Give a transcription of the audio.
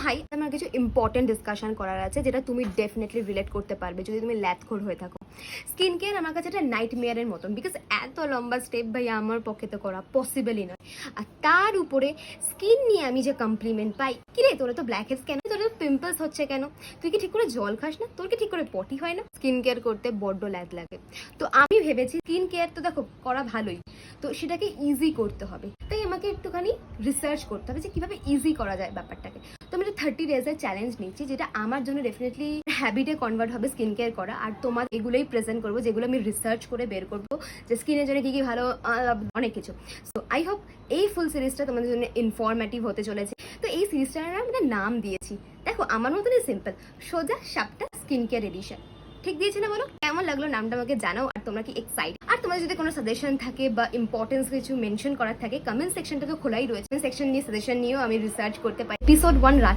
High, আমার কিছু important discussion করার আছে যেটা তুমি ডেফিনেটলি রিলেট করতে পারবে যদি তুমি ল্যাথখোর হয়ে থাকো। স্কিন কেয়ার আমার কাছে একটা নাইটমেয়ারের মতন, বিকজ এত লম্বা স্টেপ ভাই আমার পক্ষে তো করা পসিবলই নয়। আর তার উপরে স্কিন নিয়ে আমি যে কমপ্লিমেন্ট পাই, কিরে তোরা তো ব্ল্যাক হেডস কেন, তোর পিম্পলস হচ্ছে কেন, তুই কি ঠিক করে জল খাস না, তোর কি ঠিক করে পটি হয় না, স্কিন কেয়ার করতে বড্ড ল্যাদ লাগে। তো আমি ভেবেছি স্কিন কেয়ার তো দেখো করা ভালোই, তো সেটাকে ইজি করতে হবে, তাই আমাকে একটুখানি রিসার্চ করতে হবে যে কীভাবে ইজি করা যায় ব্যাপারটাকে। তো আমি 30 ডেজের চ্যালেঞ্জ নিচ্ছি, যেটা আমার জন্য ডেফিনেটলি হ্যাবিটে কনভার্ট হবে স্কিন কেয়ার করা। আর তোমার এগুলোই প্রেজেন্ট করবো যেগুলো আমি রিসার্চ করে বের করবো যে স্কিনের জন্য কী কী ভালো, অনেক কিছু। সো আই হোপ এই ফুল সিরিজটা তোমাদের জন্য ইনফরমেটিভ হতে চলেছে। তো এই সিরিজটার আমি একটা নাম দিয়েছি, দেখো আমার মতনই সিম্পল, সোজা সাপটা স্কিন কেয়ার এডিশন। ঠিক দিয়েছি না বলো? কেমন লাগলো নামটা আমাকে জানাও। আর তোমরা কি এক্সাইট? আর তোমার যদি কোনো সাজেশন থাকে বা ইম্পর্টেন্স কিছু মেনশন করার থাকে, কমেন্ট সেকশনটা তো খোলাই রয়েছে, সেকশন নিয়ে সাজেশন নিয়েও আমি রিসার্চ করতে পারি। এপিসোড 1